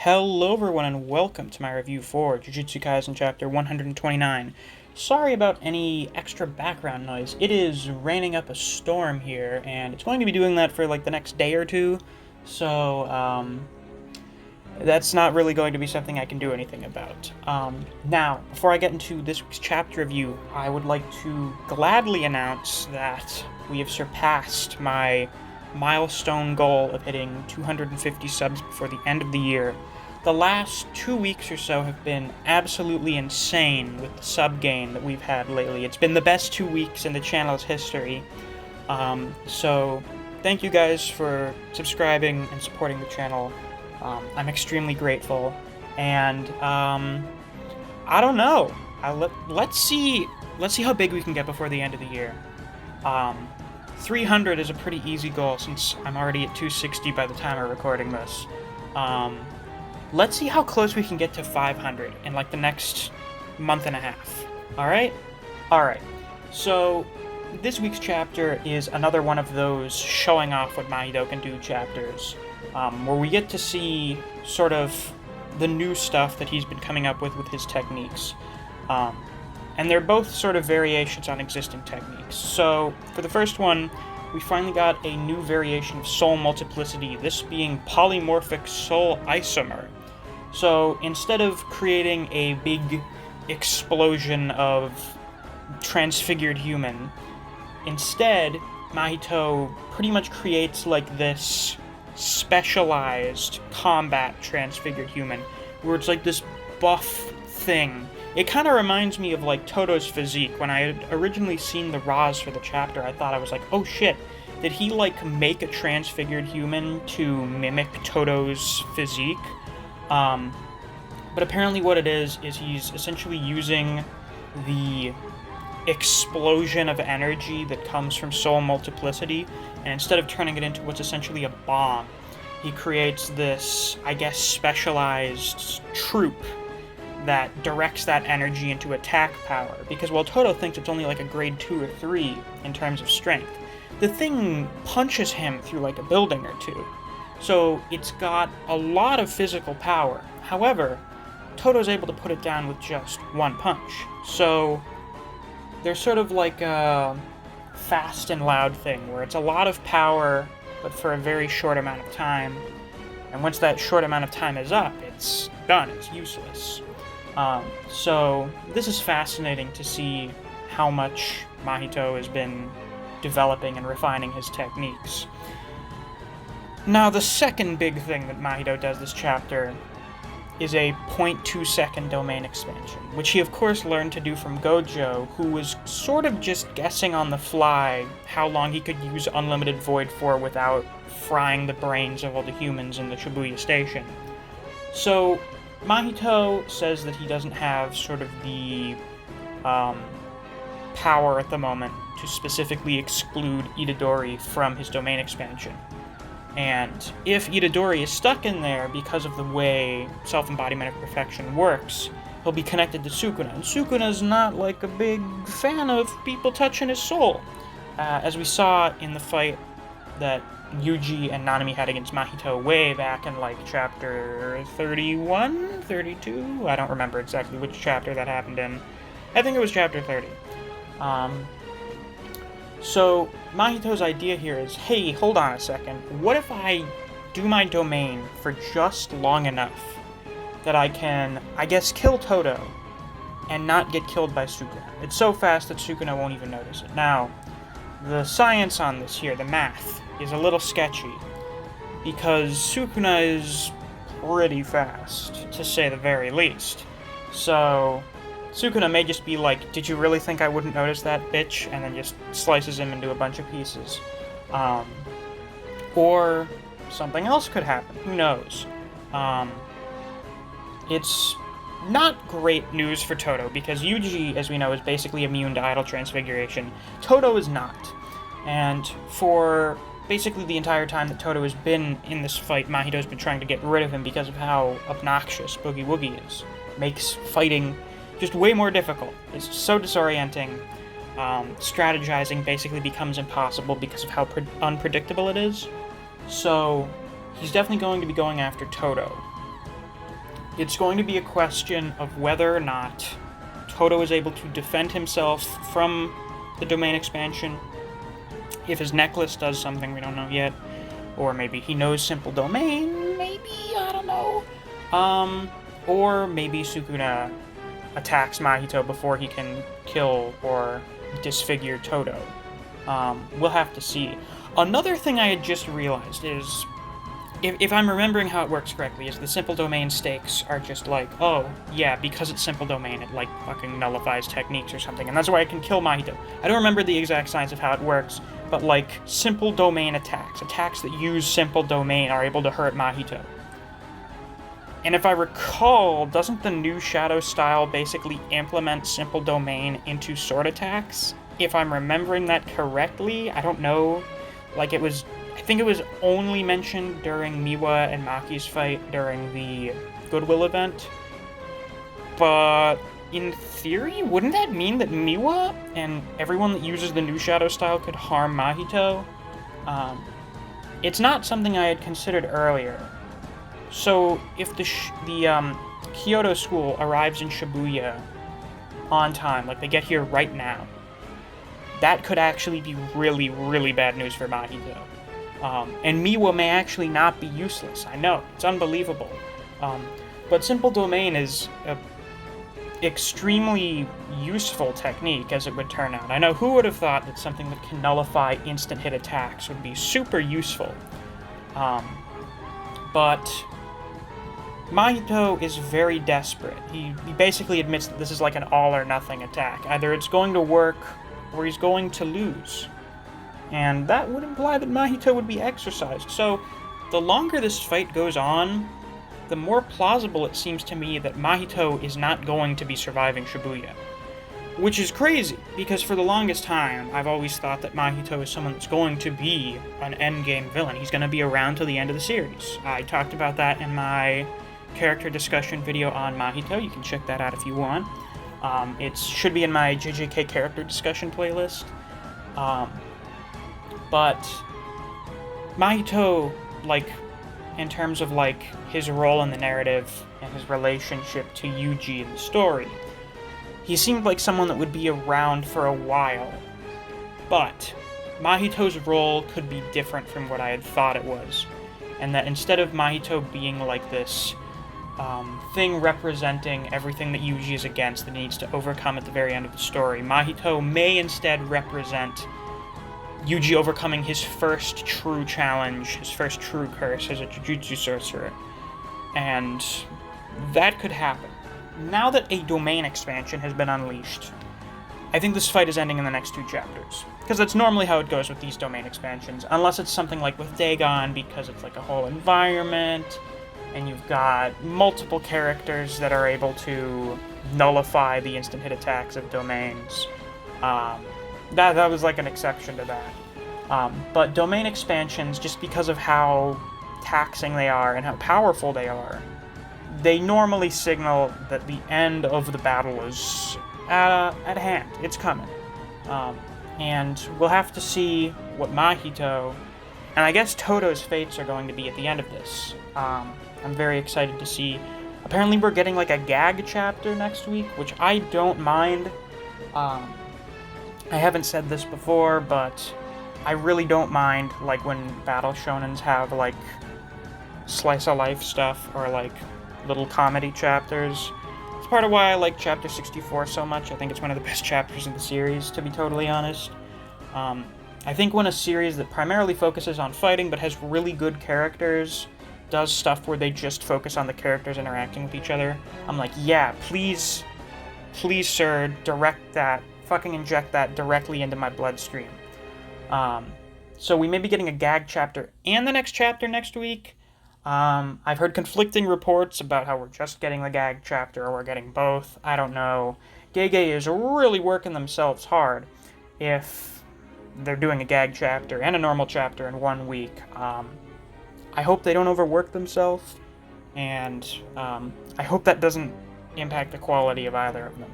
Hello everyone and welcome to my review for Jujutsu Kaisen chapter 129. Sorry about any extra background noise. It is raining up a storm here, and it's going to be doing that for like the next day or two, so that's not really going to be something I can do anything about. Now, before I get into this week's chapter review, I would like to gladly announce that we have surpassed my milestone goal of hitting 250 subs before the end of the year. The last 2 weeks or so have been absolutely insane with the sub gain that we've had lately. It's been the best 2 weeks in the channel's history. So thank you guys for subscribing and supporting the channel. I'm extremely grateful, and I don't know. Let's see how big we can get before the end of the year. 300 is a pretty easy goal since I'm already at 260 by the time I'm recording this. Let's see how close we can get to 500 in like the next month and a half. Alright? Alright. So, this week's chapter is another one of those showing off what Mahito can do chapters, where we get to see sort of the new stuff that he's been coming up with his techniques. And they're both sort of variations on existing techniques. So, for the first one, we finally got a new variation of soul multiplicity, this being polymorphic soul isomer. So, instead of creating a big explosion of transfigured human, instead, Mahito pretty much creates like this specialized combat transfigured human, where it's like this buff thing. It kind of reminds me of like Todo's physique. When I had originally seen the Raws for the chapter, I thought I was like, oh shit, did he like make a transfigured human to mimic Todo's physique? But apparently what it is he's essentially using the explosion of energy that comes from soul multiplicity, and instead of turning it into what's essentially a bomb, he creates this, I guess, specialized troop that directs that energy into attack power, because while Todo thinks it's only like a grade 2 or 3 in terms of strength, the thing punches him through like a building or two. So it's got a lot of physical power. However, Todo's able to put it down with just one punch. So there's sort of like a fast and loud thing, where it's a lot of power, but for a very short amount of time. And once that short amount of time is up, it's done, it's useless. So this is fascinating to see how much Mahito has been developing and refining his techniques. Now, the second big thing that Mahito does this chapter is a 0.2 second domain expansion, which he of course learned to do from Gojo, who was sort of just guessing on the fly how long he could use Unlimited Void for without frying the brains of all the humans in the Shibuya station. So Mahito says that he doesn't have sort of the power at the moment to specifically exclude Itadori from his domain expansion. And if Itadori is stuck in there because of the way self-embodiment of perfection works, he'll be connected to Sukuna. And Sukuna's not like a big fan of people touching his soul. As we saw in the fight that Yuji and Nanami had against Mahito way back in like chapter 31, 32? I don't remember exactly which chapter that happened in. I think it was chapter 30. So Mahito's idea here is, hey, hold on a second, what if I do my domain for just long enough that I can, I guess, kill Todo and not get killed by Sukuna? It's so fast that Sukuna won't even notice it. Now, the science on this here, the math, is a little sketchy, because Sukuna is pretty fast, to say the very least. So Sukuna may just be like, did you really think I wouldn't notice that, bitch? And then just slices him into a bunch of pieces. Or something else could happen. Who knows? It's not great news for Todo, because Yuji, as we know, is basically immune to idle transfiguration. Todo is not. And for basically the entire time that Todo has been in this fight, Mahito's been trying to get rid of him because of how obnoxious Boogie Woogie is. Makes fighting just way more difficult. It's so disorienting. Strategizing basically becomes impossible because of how unpredictable it is. So he's definitely going to be going after Todo. It's going to be a question of whether or not Todo is able to defend himself from the domain expansion. If his necklace does something we don't know yet, or maybe he knows Simple Domain, maybe, I don't know. Or maybe Sukuna attacks Mahito before he can kill or disfigure Todo. We'll have to see. Another thing I had just realized is, if I'm remembering how it works correctly, is the Simple Domain stakes are just like, oh, yeah, because it's Simple Domain, it, like, fucking nullifies techniques or something, and that's why I can kill Mahito. I don't remember the exact science of how it works, but, like, Simple Domain attacks that use Simple Domain are able to hurt Mahito. And if I recall, doesn't the new Shadow style basically implement Simple Domain into sword attacks? If I'm remembering that correctly, I don't know. Like, I think it was only mentioned during Miwa and Maki's fight during the Goodwill event. But in theory, wouldn't that mean that Miwa and everyone that uses the new Shadow style could harm Mahito? It's not something I had considered earlier. So if the Kyoto school arrives in Shibuya on time, like they get here right now, that could actually be really, really bad news for Mahito. And Miwa may actually not be useless. I know, it's unbelievable. But Simple Domain is an extremely useful technique, as it would turn out. I know, who would have thought that something that can nullify instant hit attacks would be super useful. But Mahito is very desperate. He basically admits that this is like an all-or-nothing attack. Either it's going to work, or he's going to lose. And that would imply that Mahito would be exercised. So, the longer this fight goes on, the more plausible it seems to me that Mahito is not going to be surviving Shibuya. Which is crazy, because for the longest time, I've always thought that Mahito is someone that's going to be an endgame villain. He's going to be around till the end of the series. I talked about that in my character discussion video on Mahito. You can check that out if you want. It should be in my JJK character discussion playlist. But Mahito, like, in terms of, like, his role in the narrative and his relationship to Yuji in the story, he seemed like someone that would be around for a while. But Mahito's role could be different from what I had thought it was. And that instead of Mahito being like this thing representing everything that Yuji is against that he needs to overcome at the very end of the story, Mahito may instead represent Yuji overcoming his first true challenge, his first true curse as a Jujutsu sorcerer. And that could happen. Now that a domain expansion has been unleashed, I think this fight is ending in the next 2 chapters. Because that's normally how it goes with these domain expansions, unless it's something like with Dagon, because it's like a whole environment, and you've got multiple characters that are able to nullify the instant hit attacks of domains. That was like an exception to that. But domain expansions, just because of how taxing they are and how powerful they are, they normally signal that the end of the battle is at hand. It's coming. And we'll have to see what Mahito, and I guess Todo's fates are going to be at the end of this. I'm very excited to see. Apparently we're getting like a gag chapter next week, which I don't mind. I haven't said this before, but I really don't mind, like, when battle shonens have, like, slice-of-life stuff, or, like, little comedy chapters. It's part of why I like Chapter 64 so much. I think it's one of the best chapters in the series, to be totally honest. I think when a series that primarily focuses on fighting, but has really good characters, does stuff where they just focus on the characters interacting with each other, I'm like, yeah, please, sir, direct that, fucking inject that directly into my bloodstream. So we may be getting a gag chapter and the next chapter next week. I've heard conflicting reports about how we're just getting the gag chapter or we're getting both. I don't know. Gege is really working themselves hard if they're doing a gag chapter and a normal chapter in 1 week. I hope they don't overwork themselves, and I hope that doesn't impact the quality of either of them.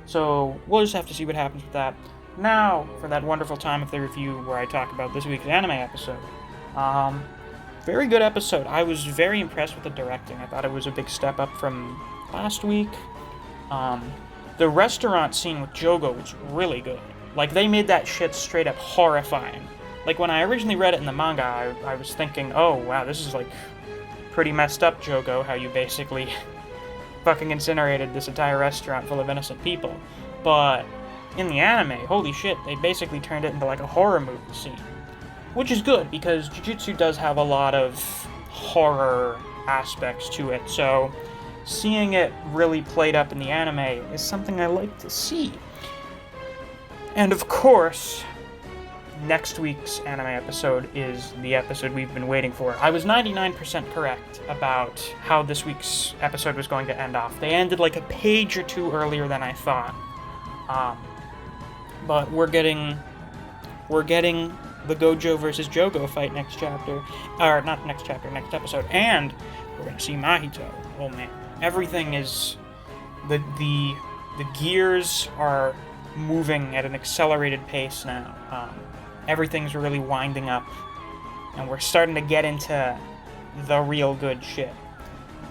So we'll just have to see what happens with that. Now, for that wonderful time of the review where I talk about this week's anime episode. very good episode. I was very impressed with the directing. I thought it was a big step up from last week. The restaurant scene with Jogo was really good. Like, they made that shit straight up horrifying. Like, when I originally read it in the manga, I was thinking, oh, wow, this is, like, pretty messed up, Jogo, how you basically fucking incinerated this entire restaurant full of innocent people. But in the anime, holy shit, they basically turned it into, like, a horror movie scene. Which is good, because Jujutsu does have a lot of horror aspects to it, so seeing it really played up in the anime is something I like to see. And of course, next week's anime episode is the episode we've been waiting for. I was 99% correct about how this week's episode was going to end off. They ended like a page or two earlier than I thought. But we're getting the Gojo versus Jogo fight next chapter. Or, not next chapter, next episode. And we're going to see Mahito. Oh man. Everything is... The gears are moving at an accelerated pace now. Everything's really winding up. And we're starting to get into the real good shit.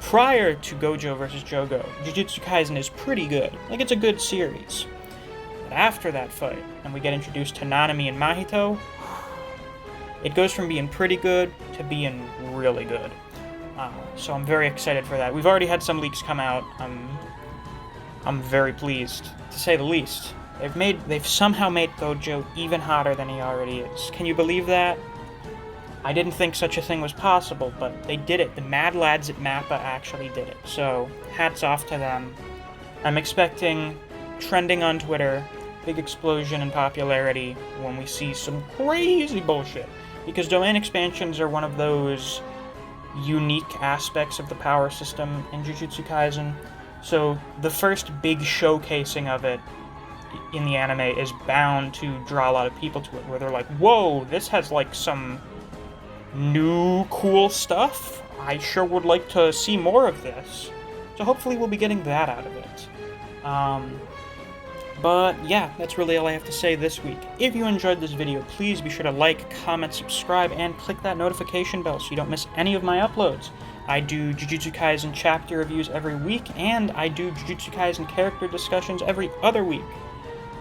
Prior to Gojo vs. Jogo, Jujutsu Kaisen is pretty good. Like, it's a good series. But after that fight, and we get introduced to Nanami and Mahito, it goes from being pretty good to being really good. So I'm very excited for that. We've already had some leaks come out. I'm very pleased, to say the least. They've somehow made Gojo even hotter than he already is. Can you believe that? I didn't think such a thing was possible, but they did it. The mad lads at MAPPA actually did it. So, hats off to them. I'm expecting trending on Twitter, big explosion in popularity when we see some crazy bullshit. Because domain expansions are one of those unique aspects of the power system in Jujutsu Kaisen. So the first big showcasing of it in the anime is bound to draw a lot of people to it, where they're like, whoa, this has like some new cool stuff? I sure would like to see more of this. So hopefully we'll be getting that out of it. But yeah, that's really all I have to say this week. If you enjoyed this video, please be sure to like, comment, subscribe, and click that notification bell so you don't miss any of my uploads. I do Jujutsu Kaisen chapter reviews every week, and I do Jujutsu Kaisen character discussions every other week.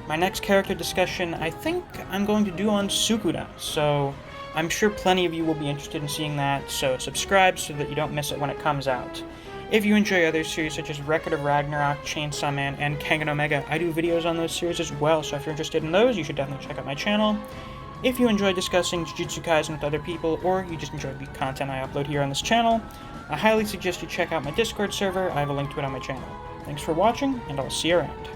My next character discussion, I think I'm going to do on Sukuna, so I'm sure plenty of you will be interested in seeing that, so subscribe so that you don't miss it when it comes out. If you enjoy other series such as Record of Ragnarok, Chainsaw Man, and Kengan Omega, I do videos on those series as well, so if you're interested in those, you should definitely check out my channel. If you enjoy discussing Jujutsu Kaisen with other people, or you just enjoy the content I upload here on this channel, I highly suggest you check out my Discord server. I have a link to it on my channel. Thanks for watching, and I'll see you around.